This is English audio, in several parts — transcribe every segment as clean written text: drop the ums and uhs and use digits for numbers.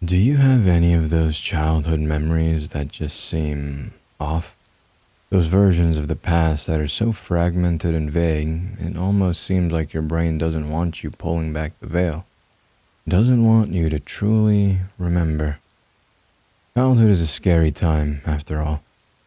Do you have any of those childhood memories that just seem off? Those versions of the past that are so fragmented and vague, it almost seems like your brain doesn't want you pulling back the veil. It doesn't want you to truly remember. Childhood is a scary time, after all.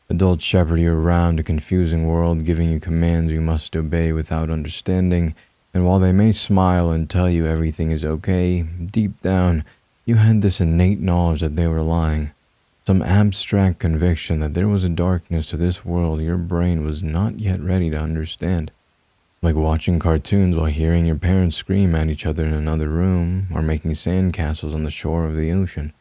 Adults shepherd you around a confusing world, giving you commands you must obey without understanding, and while they may smile and tell you everything is okay, deep down, you had this innate knowledge that they were lying. Some abstract conviction that there was a darkness to this world your brain was not yet ready to understand. Like watching cartoons while hearing your parents scream at each other in another room, or making sandcastles on the shore of the ocean,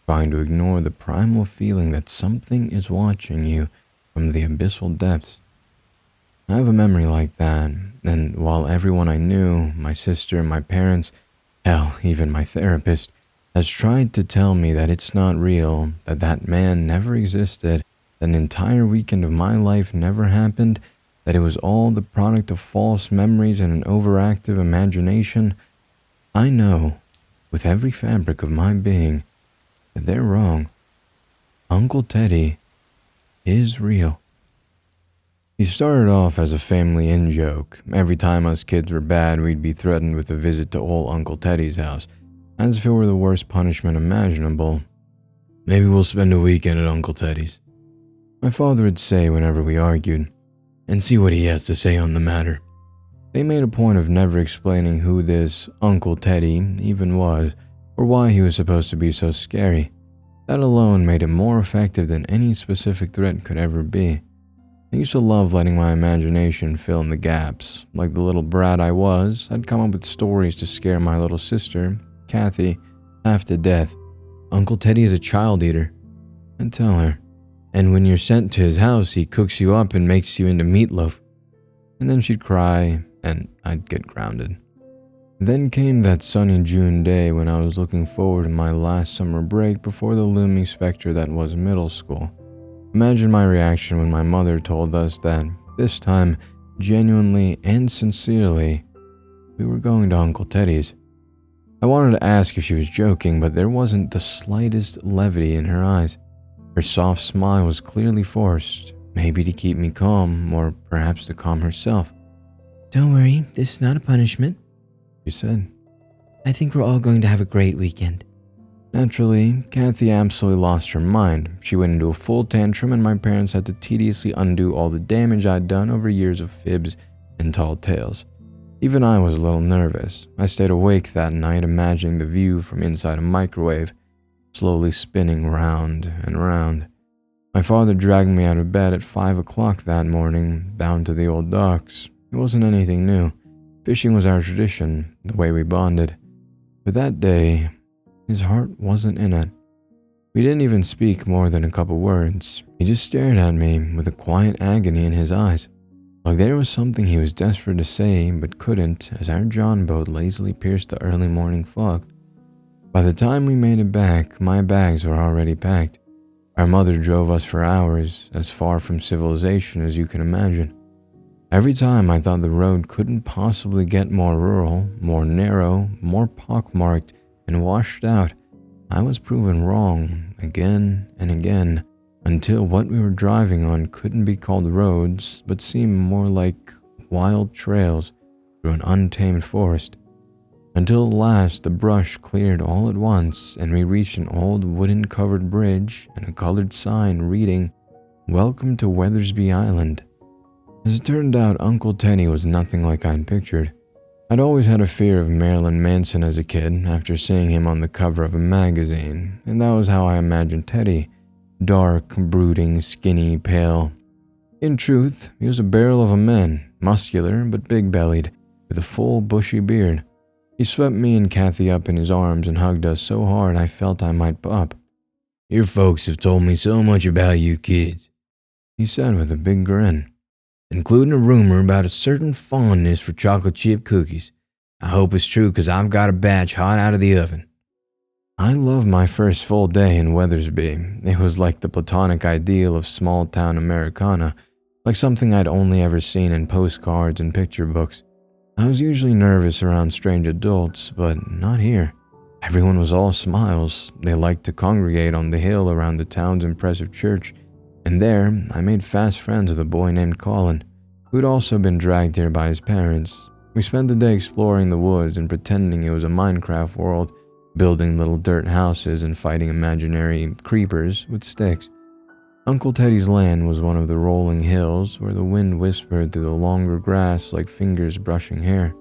trying to ignore the primal feeling that something is watching you from the abyssal depths. I have a memory like that, and while everyone I knew, my sister, my parents, hell, even my therapist, has tried to tell me that it's not real, that that man never existed, that an entire weekend of my life never happened, that it was all the product of false memories and an overactive imagination, I know, with every fabric of my being, that they're wrong. Uncle Teddy is real. He started off as a family in-joke. Every time us kids were bad, we'd be threatened with a visit to old Uncle Teddy's house, as if it were the worst punishment imaginable. Maybe we'll spend a weekend at Uncle Teddy's, my father would say whenever we argued, and see what he has to say on the matter. They made a point of never explaining who this Uncle Teddy even was, or why he was supposed to be so scary. That alone made him more effective than any specific threat could ever be. I used to love letting my imagination fill in the gaps. Like the little brat I was, I'd come up with stories to scare my little sister, Kathy, half to death. Uncle Teddy is a child eater, I'd tell her. And when you're sent to his house, he cooks you up and makes you into meatloaf. And then she'd cry, and I'd get grounded. Then came that sunny June day when I was looking forward to my last summer break before the looming specter that was middle school. Imagine my reaction when my mother told us that, this time, genuinely and sincerely, we were going to Uncle Teddy's. I wanted to ask if she was joking, but there wasn't the slightest levity in her eyes. Her soft smile was clearly forced, maybe to keep me calm, or perhaps to calm herself. "Don't worry, this is not a punishment," she said. "I think we're all going to have a great weekend." Naturally, Kathy absolutely lost her mind. She went into a full tantrum and my parents had to tediously undo all the damage I'd done over years of fibs and tall tales. Even I was a little nervous. I stayed awake that night imagining the view from inside a microwave, slowly spinning round and round. My father dragged me out of bed at 5 o'clock that morning, down to the old docks. It wasn't anything new. Fishing was our tradition, the way we bonded. But that day, his heart wasn't in it. We didn't even speak more than a couple words. He just stared at me with a quiet agony in his eyes, like there was something he was desperate to say but couldn't as our John boat lazily pierced the early morning fog. By the time we made it back, my bags were already packed. Our mother drove us for hours, as far from civilization as you can imagine. Every time I thought the road couldn't possibly get more rural, more narrow, more pockmarked, and washed out, I was proven wrong again and again, until what we were driving on couldn't be called roads, but seemed more like wild trails through an untamed forest. Until at last the brush cleared all at once, and we reached an old wooden-covered bridge and a colored sign reading, "Welcome to Weathersby Island." As it turned out, Uncle Teddy was nothing like I'd pictured. I'd always had a fear of Marilyn Manson as a kid after seeing him on the cover of a magazine, and that was how I imagined Teddy. Dark, brooding, skinny, pale. In truth, he was a barrel of a man, muscular but big-bellied, with a full, bushy beard. He swept me and Kathy up in his arms and hugged us so hard I felt I might pop. "Your folks have told me so much about you kids," he said with a big grin, "including a rumor about a certain fondness for chocolate chip cookies. I hope it's true because I've got a batch hot out of the oven." I loved my first full day in Weathersby. It was like the platonic ideal of small-town Americana, like something I'd only ever seen in postcards and picture books. I was usually nervous around strange adults, but not here. Everyone was all smiles. They liked to congregate on the hill around the town's impressive church, and there I made fast friends with a boy named Colin, who'd also been dragged here by his parents. We spent the day exploring the woods and pretending it was a Minecraft world, building little dirt houses and fighting imaginary creepers with sticks. Uncle Teddy's land was one of the rolling hills where the wind whispered through the longer grass like fingers brushing hair.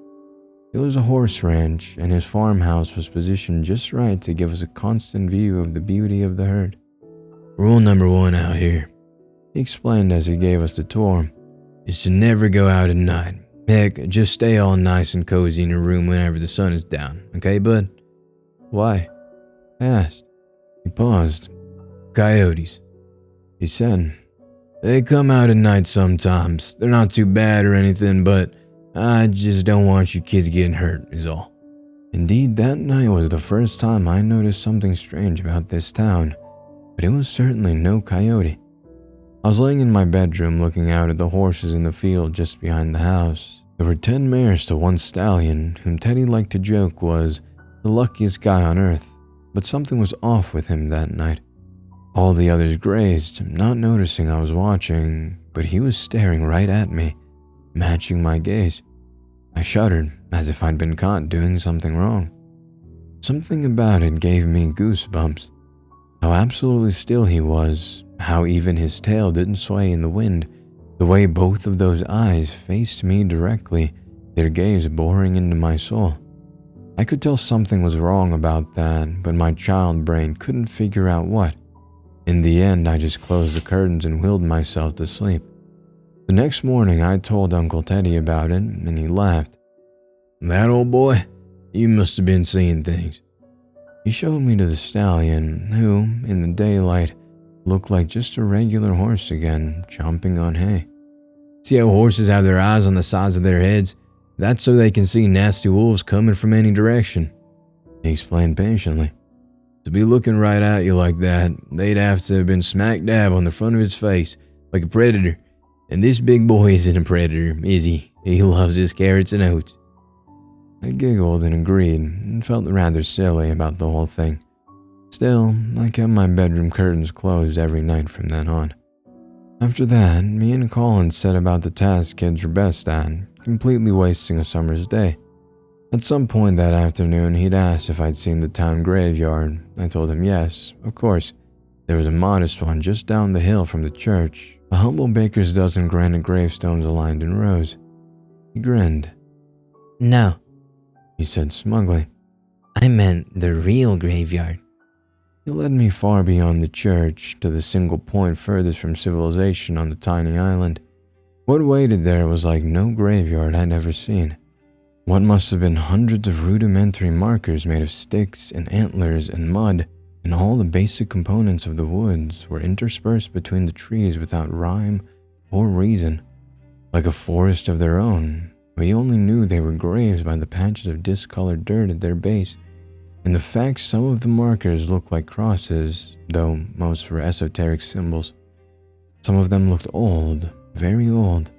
It was a horse ranch, and his farmhouse was positioned just right to give us a constant view of the beauty of the herd. "Rule number 1 out here," he explained as he gave us the tour, "is to never go out at night. Heck, just stay all nice and cozy in your room whenever the sun is down, okay, bud?" "Why?" I asked. He paused. "Coyotes," he said. "They come out at night sometimes. They're not too bad or anything, but I just don't want you kids getting hurt, is all." Indeed, that night was the first time I noticed something strange about this town, but it was certainly no coyote. I was laying in my bedroom looking out at the horses in the field just behind the house. There were 10 mares to 1 stallion, whom Teddy liked to joke was the luckiest guy on earth, but something was off with him that night. All the others grazed, not noticing I was watching, but he was staring right at me, matching my gaze. I shuddered, as if I'd been caught doing something wrong. Something about it gave me goosebumps. How absolutely still he was, how even his tail didn't sway in the wind, the way both of those eyes faced me directly, their gaze boring into my soul. I could tell something was wrong about that, but my child brain couldn't figure out what. In the end, I just closed the curtains and willed myself to sleep. The next morning, I told Uncle Teddy about it, and he laughed. "That old boy? You must have been seeing things." He showed me to the stallion, who, in the daylight, looked like just a regular horse again, chomping on hay. "See how horses have their eyes on the sides of their heads? That's so they can see nasty wolves coming from any direction," he explained patiently. "To be looking right at you like that, they'd have to have been smack dab on the front of his face, like a predator. And this big boy isn't a predator, is he? He loves his carrots and oats." I giggled and agreed, and felt rather silly about the whole thing. Still, I kept my bedroom curtains closed every night from then on. After that, me and Colin set about the task kids were best at, completely wasting a summer's day. At some point that afternoon, he'd asked if I'd seen the town graveyard. I told him yes, of course. There was a modest one just down the hill from the church, a humble baker's dozen granite gravestones aligned in rows. He grinned. "No," he said smugly. "I meant the real graveyard." He led me far beyond the church, to the single point furthest from civilization on the tiny island. What waited there was like no graveyard I'd ever seen. What must have been hundreds of rudimentary markers made of sticks and antlers and mud, and all the basic components of the woods were interspersed between the trees without rhyme or reason. Like a forest of their own, we only knew they were graves by the patches of discolored dirt at their base, and the fact some of the markers looked like crosses, though most were esoteric symbols. Some of them looked old, very old.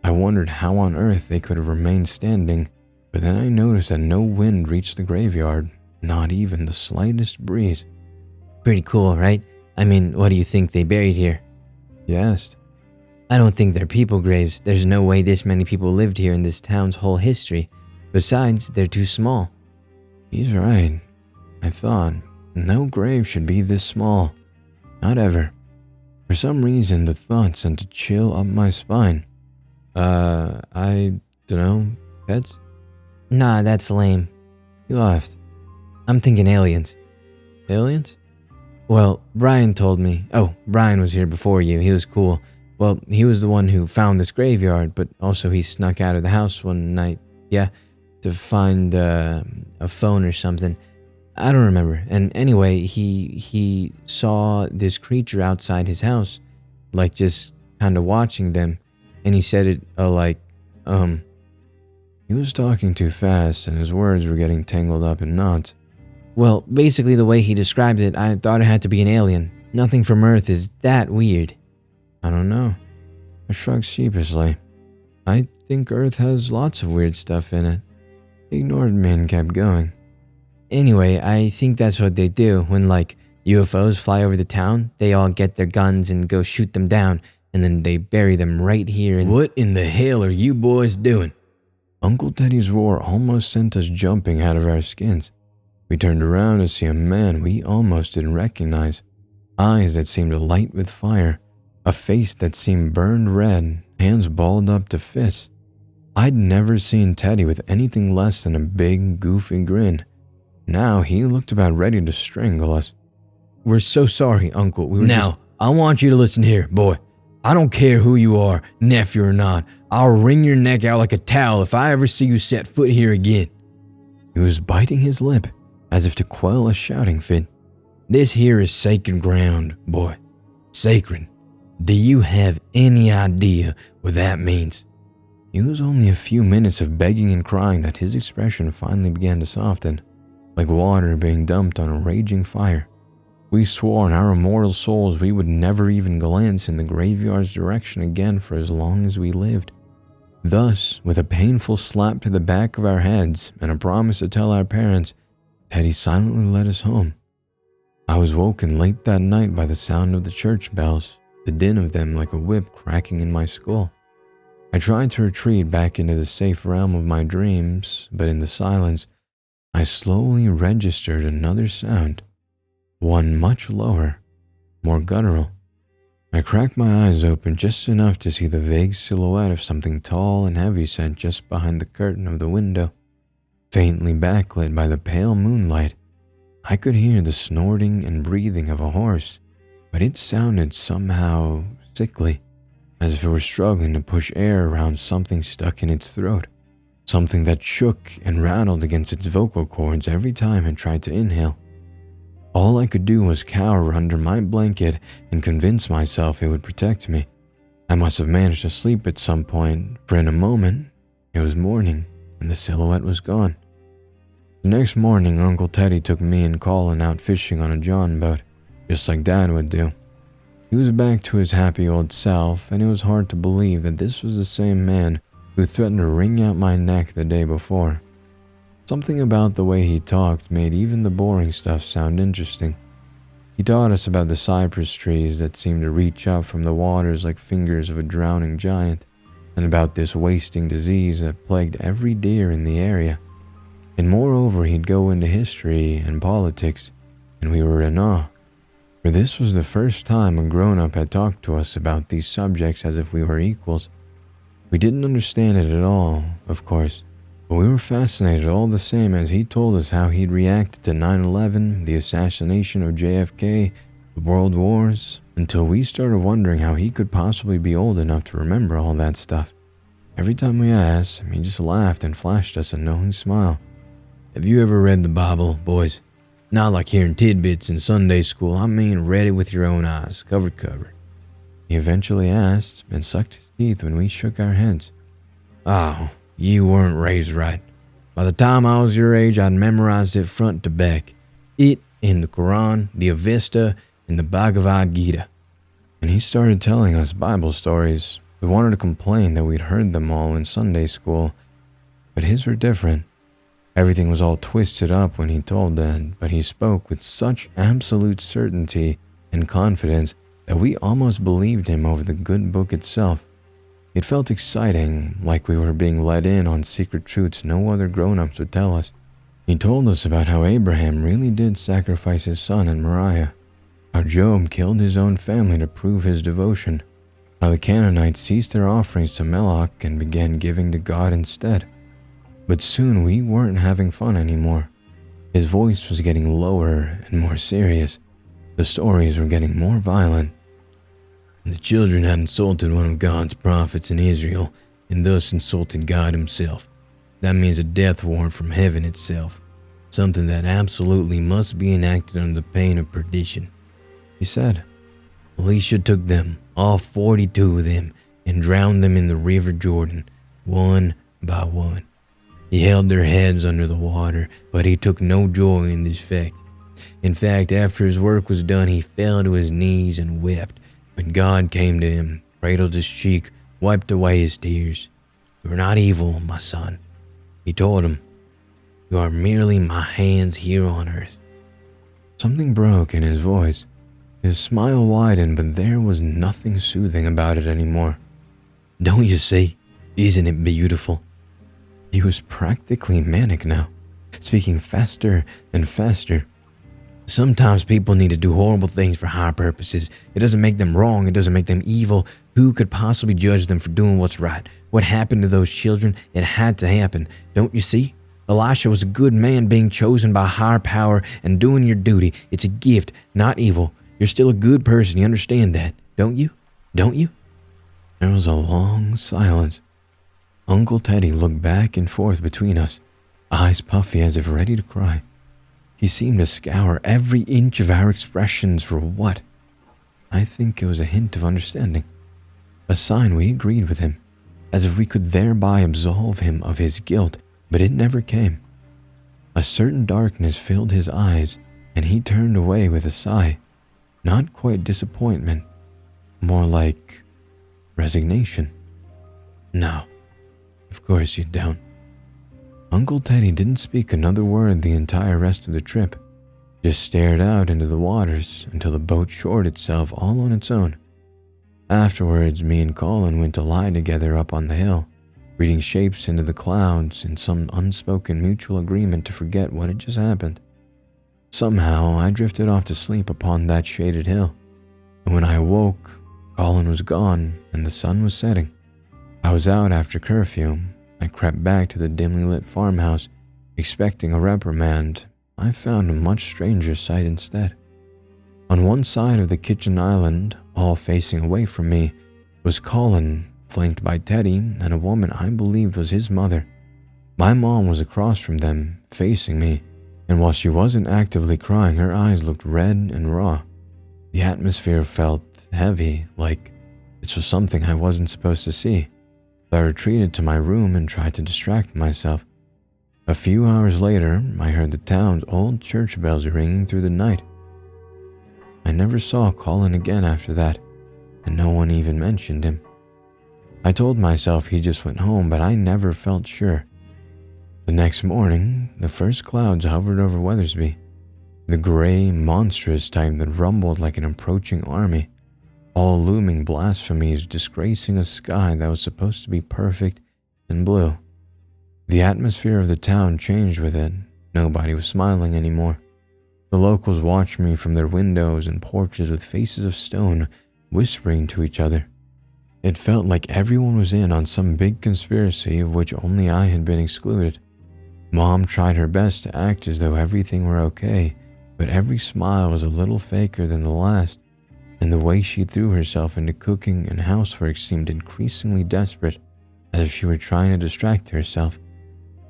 I wondered how on earth they could have remained standing, but then I noticed that no wind reached the graveyard, not even the slightest breeze. "Pretty cool, right? I mean, what do you think they buried here?" He asked. "I don't think they're people graves. There's no way this many people lived here in this town's whole history. Besides, they're too small." He's right, I thought. No grave should be this small. Not ever. For some reason, the thought sent a chill up my spine. I dunno, pets? "Nah, that's lame." He laughed. "I'm thinking aliens." Aliens? "Well, Brian told me." "Oh, Brian was here before you. He was cool. Well, he was the one who found this graveyard, but also he snuck out of the house one night. Yeah, to find a phone or something. I don't remember. And anyway, he saw this creature outside his house, like just kind of watching them. And he said it He was talking too fast, and his words were getting tangled up in knots. Well, basically the way he described it, I thought it had to be an alien. Nothing from Earth is that weird." I don't know. I shrugged sheepishly. I think Earth has lots of weird stuff in it. He ignored me and kept going. Anyway, I think that's what they do when, like, UFOs fly over the town. They all get their guns and go shoot them down, and then they bury them right here. What in the hell are you boys doing? Uncle Teddy's roar almost sent us jumping out of our skins. We turned around to see a man we almost didn't recognize. Eyes that seemed alight with fire, a face that seemed burned red, hands balled up to fists. I'd never seen Teddy with anything less than a big, goofy grin. Now he looked about ready to strangle us. We're so sorry, Uncle. I want you to listen here, boy. I don't care who you are, nephew or not. I'll wring your neck out like a towel if I ever see you set foot here again. He was biting his lip, as if to quell a shouting fit. This here is sacred ground, boy. Sacred. Do you have any idea what that means? It was only a few minutes of begging and crying that his expression finally began to soften, like water being dumped on a raging fire. We swore in our immortal souls we would never even glance in the graveyard's direction again for as long as we lived. Thus, with a painful slap to the back of our heads and a promise to tell our parents, Teddy silently led us home. I was woken late that night by the sound of the church bells, the din of them like a whip cracking in my skull. I tried to retreat back into the safe realm of my dreams, but in the silence, I slowly registered another sound, one much lower, more guttural. I cracked my eyes open just enough to see the vague silhouette of something tall and heavyset just behind the curtain of the window. Faintly backlit by the pale moonlight, I could hear the snorting and breathing of a horse, but it sounded somehow sickly, as if it were struggling to push air around something stuck in its throat, something that shook and rattled against its vocal cords every time it tried to inhale. All I could do was cower under my blanket and convince myself it would protect me. I must have managed to sleep at some point, for in a moment, it was morning and the silhouette was gone. The next morning, Uncle Teddy took me and Colin out fishing on a john boat, just like Dad would do. He was back to his happy old self, and it was hard to believe that this was the same man who threatened to wring out my neck the day before. Something about the way he talked made even the boring stuff sound interesting. He taught us about the cypress trees that seemed to reach up from the waters like fingers of a drowning giant, and about this wasting disease that plagued every deer in the area. And moreover, he'd go into history and politics, and we were in awe. For this was the first time a grown-up had talked to us about these subjects as if we were equals. We didn't understand it at all, of course, but we were fascinated all the same as he told us how he'd reacted to 9/11, the assassination of JFK, the world wars, until we started wondering how he could possibly be old enough to remember all that stuff. Every time we asked, he just laughed and flashed us a knowing smile. Have you ever read the Bible, boys? Not like hearing tidbits in Sunday school, I mean read it with your own eyes, cover to cover. He eventually asked and sucked his teeth when we shook our heads. Oh, you weren't raised right. By the time I was your age, I'd memorized it front to back. It in the Quran, the Avesta, and the Bhagavad Gita. And he started telling us Bible stories. We wanted to complain that we'd heard them all in Sunday school, but his were different. Everything was all twisted up when he told that, but he spoke with such absolute certainty and confidence that we almost believed him over the good book itself. It felt exciting, like we were being let in on secret truths no other grown-ups would tell us. He told us about how Abraham really did sacrifice his son and Moriah, how Job killed his own family to prove his devotion, how the Canaanites ceased their offerings to Moloch and began giving to God instead. But soon we weren't having fun anymore. His voice was getting lower and more serious. The stories were getting more violent. The children had insulted one of God's prophets in Israel and thus insulted God himself. That means a death warrant from heaven itself, something that absolutely must be enacted under the pain of perdition. He said, Elisha took them, all 42 of them, and drowned them in the river Jordan, one by one. He held their heads under the water, but he took no joy in this fact. In fact, after his work was done, he fell to his knees and wept. But God came to him, cradled his cheek, wiped away his tears. You are not evil, my son. He told him, You are merely my hands here on earth. Something broke in his voice. His smile widened, but there was nothing soothing about it anymore. Don't you see? Isn't it beautiful? He was practically manic now, speaking faster and faster. Sometimes people need to do horrible things for higher purposes. It doesn't make them wrong. It doesn't make them evil. Who could possibly judge them for doing what's right? What happened to those children? It had to happen. Don't you see? Elisha was a good man being chosen by higher power and doing your duty. It's a gift, not evil. You're still a good person. You understand that, don't you? Don't you? There was a long silence. Uncle Teddy looked back and forth between us, eyes puffy as if ready to cry. He seemed to scour every inch of our expressions for what? I think it was a hint of understanding. A sign we agreed with him, as if we could thereby absolve him of his guilt, but it never came. A certain darkness filled his eyes, and he turned away with a sigh. Not quite disappointment, more like resignation. No, of course you don't. Uncle Teddy didn't speak another word the entire rest of the trip, just stared out into the waters until the boat shored itself all on its own. Afterwards, me and Colin went to lie together up on the hill, reading shapes into the clouds in some unspoken mutual agreement to forget what had just happened. Somehow, I drifted off to sleep upon that shaded hill, and when I awoke, Colin was gone and the sun was setting. I was out after curfew. I crept back to the dimly lit farmhouse, expecting a reprimand. I found a much stranger sight instead. On one side of the kitchen island, all facing away from me, was Colin, flanked by Teddy and a woman I believed was his mother. My mom was across from them, facing me, and while she wasn't actively crying, her eyes looked red and raw. The atmosphere felt heavy, like this was something I wasn't supposed to see. So I retreated to my room and tried to distract myself. A few hours later, I heard the town's old church bells ringing through the night. I never saw Colin again after that, and no one even mentioned him. I told myself he just went home, but I never felt sure. The next morning, the first clouds hovered over Weathersby, the gray, monstrous type that rumbled like an approaching army, all looming blasphemies disgracing a sky that was supposed to be perfect and blue. The atmosphere of the town changed with it. Nobody was smiling anymore. The locals watched me from their windows and porches with faces of stone, whispering to each other. It felt like everyone was in on some big conspiracy of which only I had been excluded. Mom tried her best to act as though everything were okay, but every smile was a little faker than the last, and the way she threw herself into cooking and housework seemed increasingly desperate, as if she were trying to distract herself.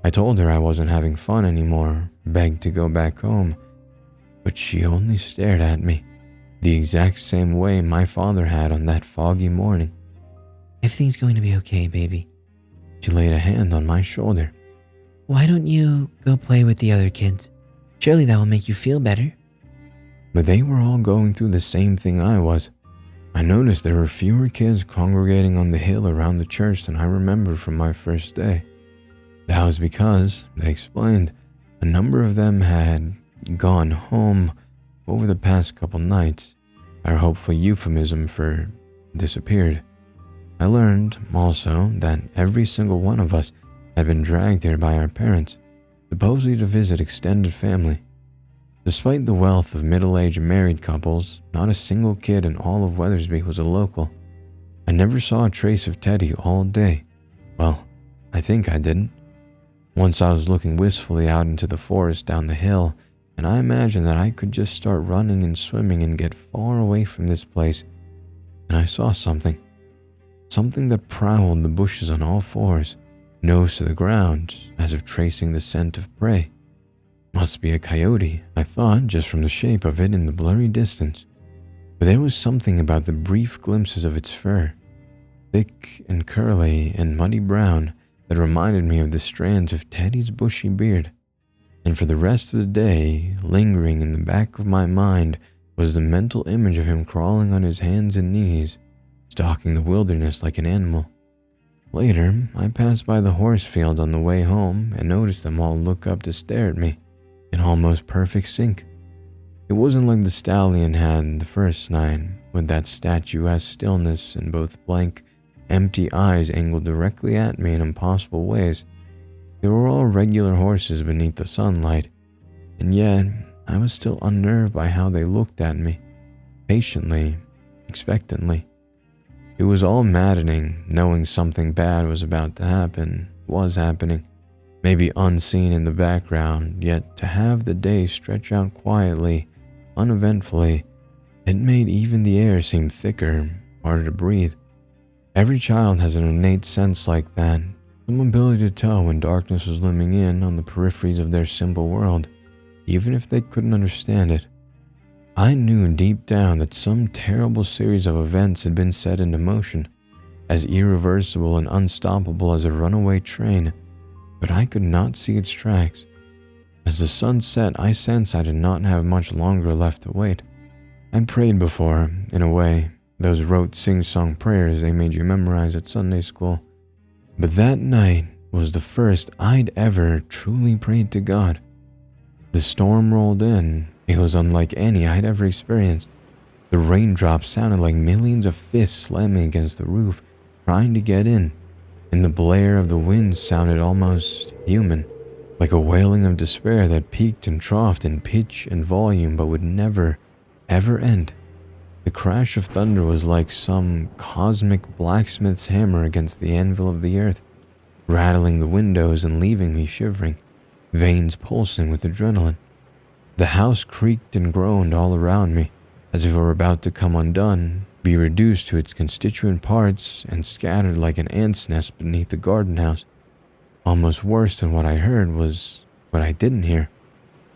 I told her I wasn't having fun anymore, begged to go back home, but she only stared at me, the exact same way my father had on that foggy morning. Everything's going to be okay, baby. She laid a hand on my shoulder. Why don't you go play with the other kids? Surely that will make you feel better. But they were all going through the same thing I was. I noticed there were fewer kids congregating on the hill around the church than I remembered from my first day. That was because, they explained, a number of them had gone home over the past couple nights, our hopeful euphemism for disappeared. I learned, also, that every single one of us had been dragged there by our parents, supposedly to visit extended family. Despite the wealth of middle-aged married couples, not a single kid in all of Weathersby was a local. I never saw a trace of Teddy all day. Well, I think I didn't. Once I was looking wistfully out into the forest down the hill, and I imagined that I could just start running and swimming and get far away from this place, and I saw something. Something that prowled the bushes on all fours, nose to the ground, as if tracing the scent of prey. Must be a coyote, I thought, just from the shape of it in the blurry distance. But there was something about the brief glimpses of its fur, thick and curly and muddy brown, that reminded me of the strands of Teddy's bushy beard. And for the rest of the day, lingering in the back of my mind, was the mental image of him crawling on his hands and knees, stalking the wilderness like an animal. Later, I passed by the horse field on the way home and noticed them all look up to stare at me in almost perfect sync. It wasn't like the stallion had the first night, with that statuesque stillness and both blank, empty eyes angled directly at me in impossible ways. They were all regular horses beneath the sunlight, and yet I was still unnerved by how they looked at me, patiently, expectantly. It was all maddening, knowing something bad was about to happen, was happening, maybe unseen in the background, yet to have the day stretch out quietly, uneventfully, it made even the air seem thicker, harder to breathe. Every child has an innate sense like that, some ability to tell when darkness was looming in on the peripheries of their simple world, even if they couldn't understand it. I knew deep down that some terrible series of events had been set into motion, as irreversible and unstoppable as a runaway train, but I could not see its tracks. As the sun set, I sensed I did not have much longer left to wait. I'd prayed before, in a way, those rote sing-song prayers they made you memorize at Sunday school. But that night was the first I'd ever truly prayed to God. The storm rolled in. It was unlike any I'd ever experienced. The raindrops sounded like millions of fists slamming against the roof, trying to get in, and the blare of the wind sounded almost human, like a wailing of despair that peaked and troughed in pitch and volume but would never, ever end. The crash of thunder was like some cosmic blacksmith's hammer against the anvil of the earth, rattling the windows and leaving me shivering, veins pulsing with adrenaline. The house creaked and groaned all around me, as if it were about to come undone, be reduced to its constituent parts, and scattered like an ant's nest beneath the garden house. Almost worse than what I heard was what I didn't hear.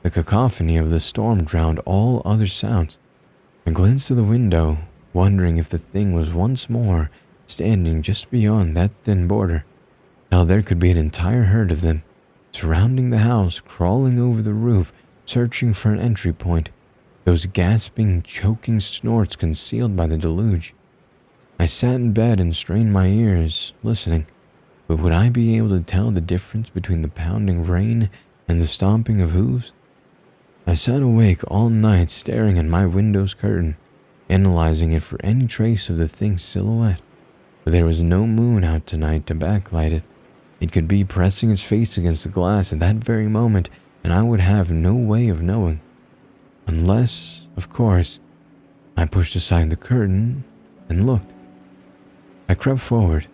The cacophony of the storm drowned all other sounds. I glanced to the window, wondering if the thing was once more standing just beyond that thin border. How there could be an entire herd of them, surrounding the house, crawling over the roof, searching for an entry point, those gasping, choking snorts concealed by the deluge. I sat in bed and strained my ears, listening, but would I be able to tell the difference between the pounding rain and the stomping of hooves? I sat awake all night staring at my window's curtain, analyzing it for any trace of the thing's silhouette, but there was no moon out tonight to backlight it. It could be pressing its face against the glass at that very moment, and I would have no way of knowing. Unless, of course, I pushed aside the curtain and looked. I crept forward.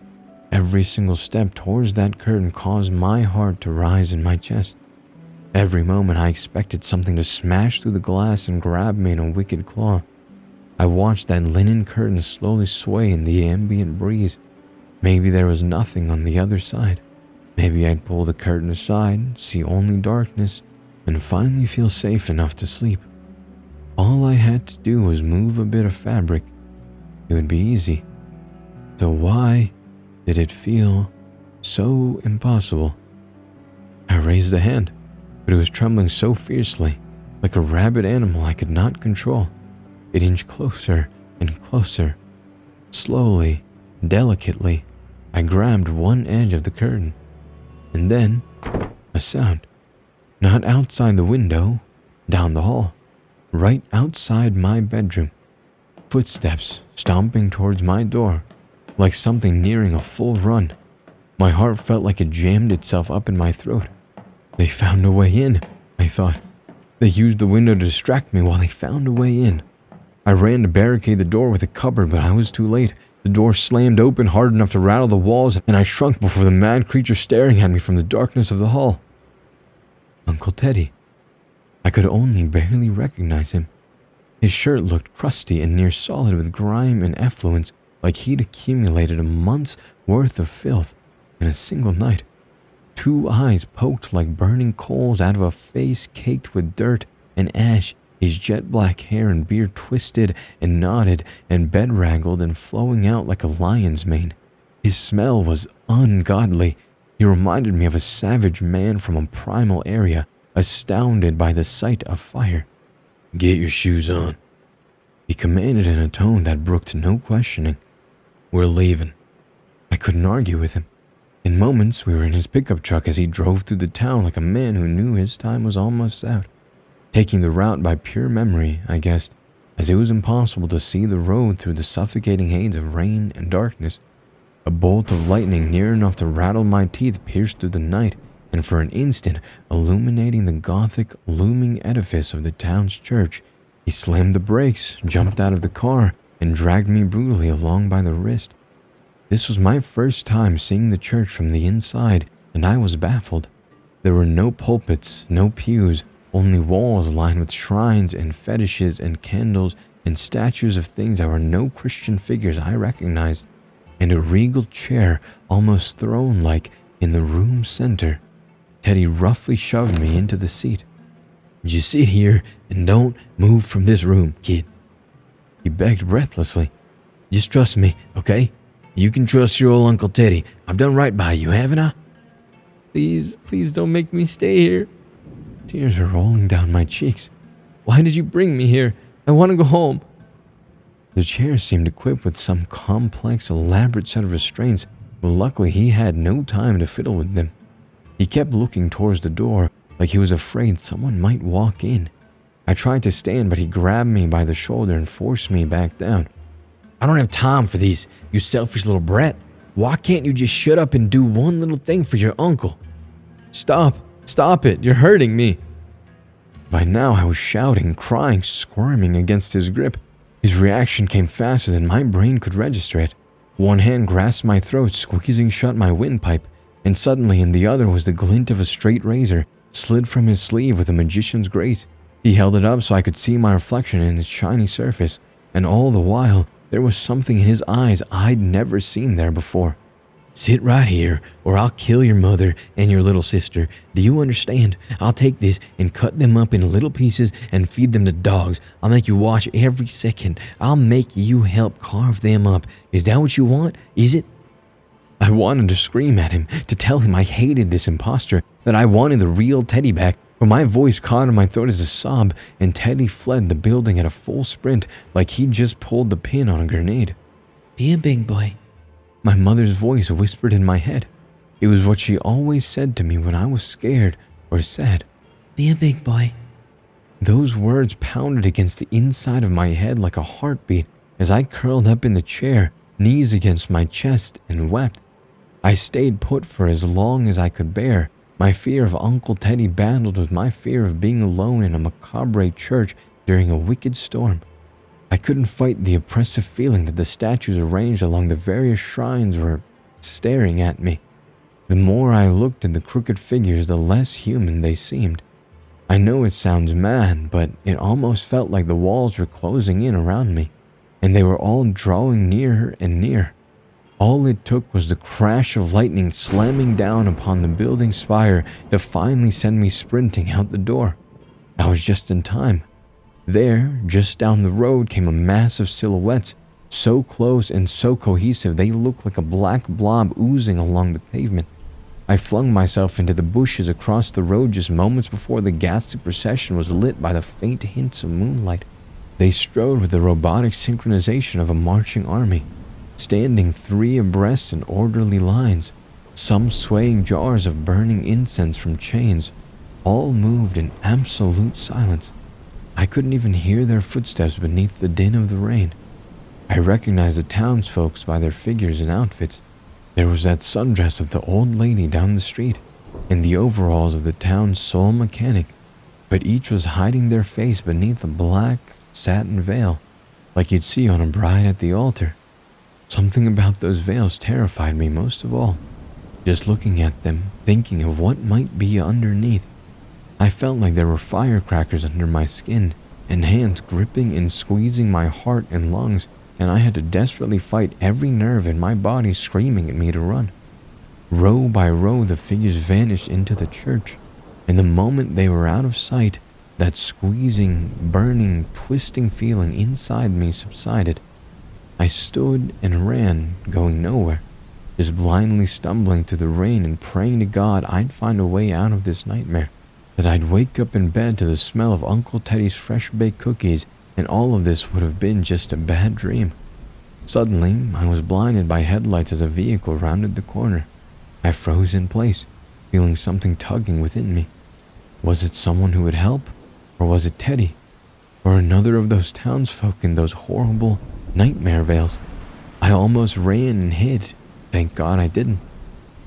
Every single step towards that curtain caused my heart to rise in my chest. Every moment I expected something to smash through the glass and grab me in a wicked claw. I watched that linen curtain slowly sway in the ambient breeze. Maybe there was nothing on the other side. Maybe I'd pull the curtain aside, see only darkness, and finally feel safe enough to sleep. All I had to do was move a bit of fabric. It would be easy. So why did it feel so impossible? I raised a hand, but it was trembling so fiercely, like a rabid animal I could not control. It inched closer and closer. Slowly, delicately, I grabbed one edge of the curtain. And then, a sound. Not outside the window, down the hall, right outside my bedroom. Footsteps stomping towards my door, like something nearing a full run. My heart felt like it jammed itself up in my throat. They found a way in, I thought. They used the window to distract me while they found a way in. I ran to barricade the door with a cupboard, but I was too late. The door slammed open hard enough to rattle the walls, and I shrunk before the mad creature staring at me from the darkness of the hall. Uncle Teddy. I could only barely recognize him. His shirt looked crusty and near solid with grime and effluence, like he'd accumulated a month's worth of filth in a single night. 2 eyes poked like burning coals out of a face caked with dirt and ash, his jet black hair and beard twisted and knotted and bedraggled and flowing out like a lion's mane. His smell was ungodly. He reminded me of a savage man from a primal area, astounded by the sight of fire. "Get your shoes on," he commanded in a tone that brooked no questioning. "We're leaving." I couldn't argue with him. In moments, we were in his pickup truck as he drove through the town like a man who knew his time was almost out. Taking the route by pure memory, I guessed, as it was impossible to see the road through the suffocating haze of rain and darkness. A bolt of lightning near enough to rattle my teeth pierced through the night, and for an instant, illuminating the Gothic, looming edifice of the town's church. He slammed the brakes, jumped out of the car, and dragged me brutally along by the wrist. This was my first time seeing the church from the inside, and I was baffled. There were no pulpits, no pews, only walls lined with shrines and fetishes and candles and statues of things that were no Christian figures I recognized, and a regal chair, almost throne-like, in the room's center. Teddy roughly shoved me into the seat. "Just sit here and don't move from this room, kid," he begged breathlessly. "Just trust me, okay? You can trust your old Uncle Teddy. I've done right by you, haven't I?" "Please, please don't make me stay here." Tears were rolling down my cheeks. "Why did you bring me here? I want to go home." The chair seemed equipped with some complex, elaborate set of restraints, but luckily he had no time to fiddle with them. He kept looking towards the door, like he was afraid someone might walk in. I tried to stand, but he grabbed me by the shoulder and forced me back down. "I don't have time for these, you selfish little brat. Why can't you just shut up and do one little thing for your uncle?" Stop it, you're hurting me." By now I was shouting, crying, squirming against his grip. His reaction came faster than my brain could register it. One hand grasped my throat, squeezing shut my windpipe, and suddenly in the other was the glint of a straight razor, slid from his sleeve with a magician's grace. He held it up so I could see my reflection in its shiny surface, and all the while, there was something in his eyes I'd never seen there before. "Sit right here, or I'll kill your mother and your little sister. Do you understand? I'll take this and cut them up in little pieces and feed them to dogs. I'll make you watch every second. I'll make you help carve them up. Is that what you want? Is it?" I wanted to scream at him, to tell him I hated this imposter, that I wanted the real Teddy back, but my voice caught in my throat as a sob, and Teddy fled the building at a full sprint like he'd just pulled the pin on a grenade. "Be a big boy," my mother's voice whispered in my head. It was what she always said to me when I was scared or sad. "Be a big boy." Those words pounded against the inside of my head like a heartbeat as I curled up in the chair, knees against my chest, and wept. I stayed put for as long as I could bear, my fear of Uncle Teddy battled with my fear of being alone in a macabre church during a wicked storm. I couldn't fight the oppressive feeling that the statues arranged along the various shrines were staring at me. The more I looked at the crooked figures, the less human they seemed. I know it sounds mad, but it almost felt like the walls were closing in around me, and they were all drawing nearer and nearer. All it took was the crash of lightning slamming down upon the building spire to finally send me sprinting out the door. I was just in time. There, just down the road, came a mass of silhouettes, so close and so cohesive they looked like a black blob oozing along the pavement. I flung myself into the bushes across the road just moments before the ghastly procession was lit by the faint hints of moonlight. They strode with the robotic synchronization of a marching army, standing 3 abreast in orderly lines, some swaying jars of burning incense from chains. All moved in absolute silence. I couldn't even hear their footsteps beneath the din of the rain. I recognized the townsfolk by their figures and outfits. There was that sundress of the old lady down the street, and the overalls of the town's sole mechanic, but each was hiding their face beneath a black satin veil, like you'd see on a bride at the altar. Something about those veils terrified me most of all. Just looking at them, thinking of what might be underneath. I felt like there were firecrackers under my skin, and hands gripping and squeezing my heart and lungs, and I had to desperately fight every nerve in my body screaming at me to run. Row by row, the figures vanished into the church, and the moment they were out of sight, that squeezing, burning, twisting feeling inside me subsided. I stood and ran, going nowhere, just blindly stumbling through the rain and praying to God I'd find a way out of this nightmare, that I'd wake up in bed to the smell of Uncle Teddy's fresh-baked cookies, and all of this would have been just a bad dream. Suddenly, I was blinded by headlights as a vehicle rounded the corner. I froze in place, feeling something tugging within me. Was it someone who would help? Or was it Teddy? Or another of those townsfolk in those horrible nightmare veils? I almost ran and hid. Thank God I didn't.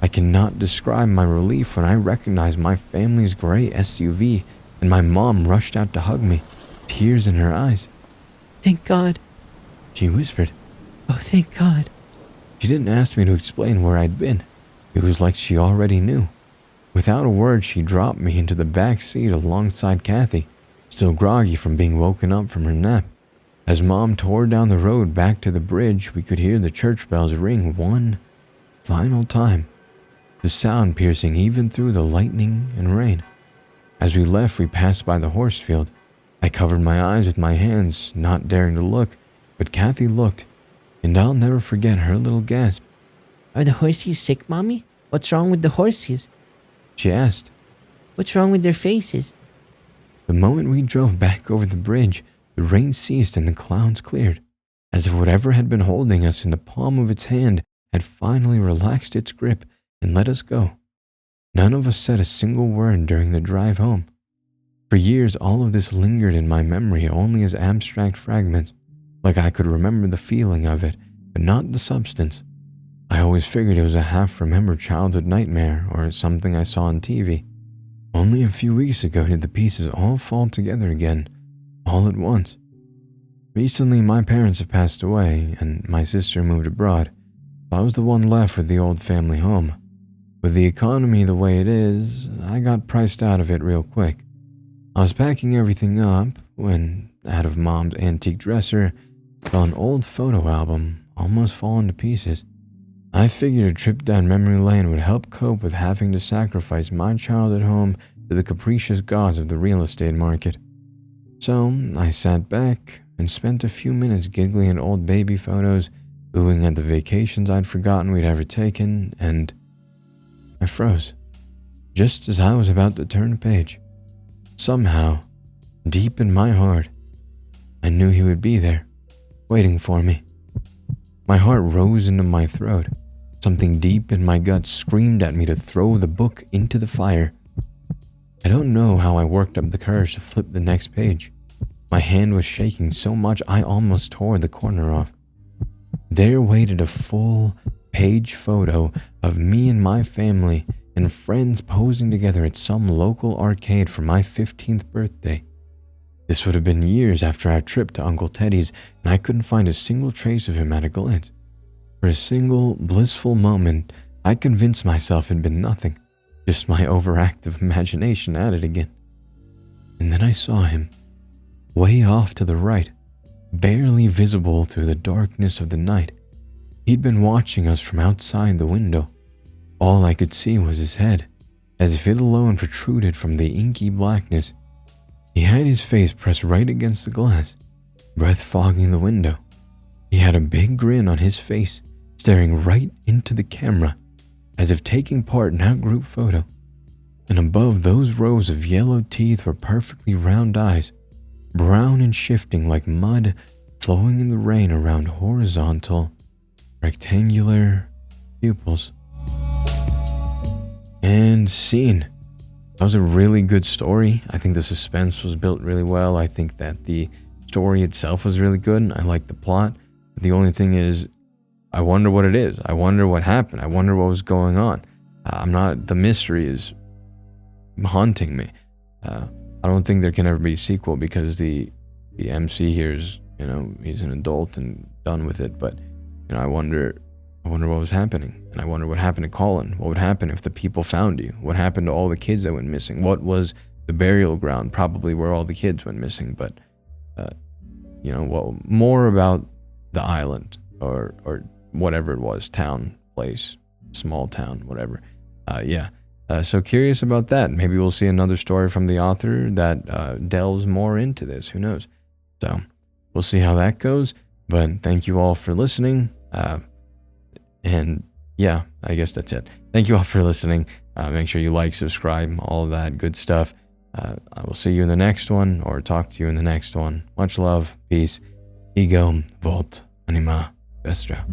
I cannot describe my relief when I recognized my family's gray SUV and my mom rushed out to hug me, tears in her eyes. Thank God, She whispered. oh thank God. She didn't ask me to explain where I'd been. It was like she already knew. Without a word, she dropped me into the back seat alongside Kathy, still groggy from being woken up from her nap. As Mom tore down the road back to the bridge, we could hear the church bells ring one final time, the sound piercing even through the lightning and rain. As we left, we passed by the horse field. I covered my eyes with my hands, not daring to look, but Kathy looked, and I'll never forget her little gasp. Are the horses sick, Mommy? What's wrong with the horses? She asked. What's wrong with their faces? The moment we drove back over the bridge, the rain ceased and the clouds cleared, as if whatever had been holding us in the palm of its hand had finally relaxed its grip and let us go. None of us said a single word during the drive home. For years, all of this lingered in my memory only as abstract fragments, like I could remember the feeling of it, but not the substance. I always figured it was a half-remembered childhood nightmare or something I saw on TV. Only a few weeks ago did the pieces all fall together again, all at once. Recently, my parents have passed away, and my sister moved abroad. I was the one left with the old family home. With the economy the way it is, I got priced out of it real quick. I was packing everything up when, out of Mom's antique dresser, fell an old photo album, almost falling to pieces. I figured a trip down memory lane would help cope with having to sacrifice my childhood home to the capricious gods of the real estate market. So I sat back and spent a few minutes giggling at old baby photos, booing at the vacations I'd forgotten we'd ever taken, and I froze, just as I was about to turn a page. Somehow, deep in my heart, I knew he would be there, waiting for me. My heart rose into my throat. Something deep in my gut screamed at me to throw the book into the fire. I don't know how I worked up the courage to flip the next page. My hand was shaking so much I almost tore the corner off. There waited a full-page photo of me and my family and friends posing together at some local arcade for my 15th birthday. This would have been years after our trip to Uncle Teddy's, and I couldn't find a single trace of him at a glance. For a single blissful moment, I convinced myself it'd been nothing, just my overactive imagination at it again. And then I saw him, way off to the right, barely visible through the darkness of the night. He'd been watching us from outside the window. All I could see was his head, as if it alone protruded from the inky blackness. He had his face pressed right against the glass, breath fogging the window. He had a big grin on his face, staring right into the camera, as if taking part in our group photo. And above those rows of yellow teeth were perfectly round eyes, brown and shifting like mud flowing in the rain around horizontal, rectangular pupils. And scene. That was a really good story. I think the suspense was built really well. I think that the story itself was really good. I like the plot. The only thing is, I wonder what it is. I wonder what happened. I wonder what was going on. The mystery is haunting me. I don't think there can ever be a sequel because the MC here is, he's an adult and done with it. But, I wonder what was happening. And I wonder what happened to Colin. What would happen if the people found you? What happened to all the kids that went missing? What was the burial ground? Probably where all the kids went missing. But, more about the island or whatever it was, town, place, small town, whatever. So curious about that. Maybe we'll see another story from the author that delves more into this. Who knows? So we'll see how that goes. But thank you all for listening. And yeah, I guess that's it. Thank you all for listening. Make sure you like, subscribe, all of that good stuff. I will see you in the next one or talk to you in the next one. Much love, peace, ego, volt, anima, vestra.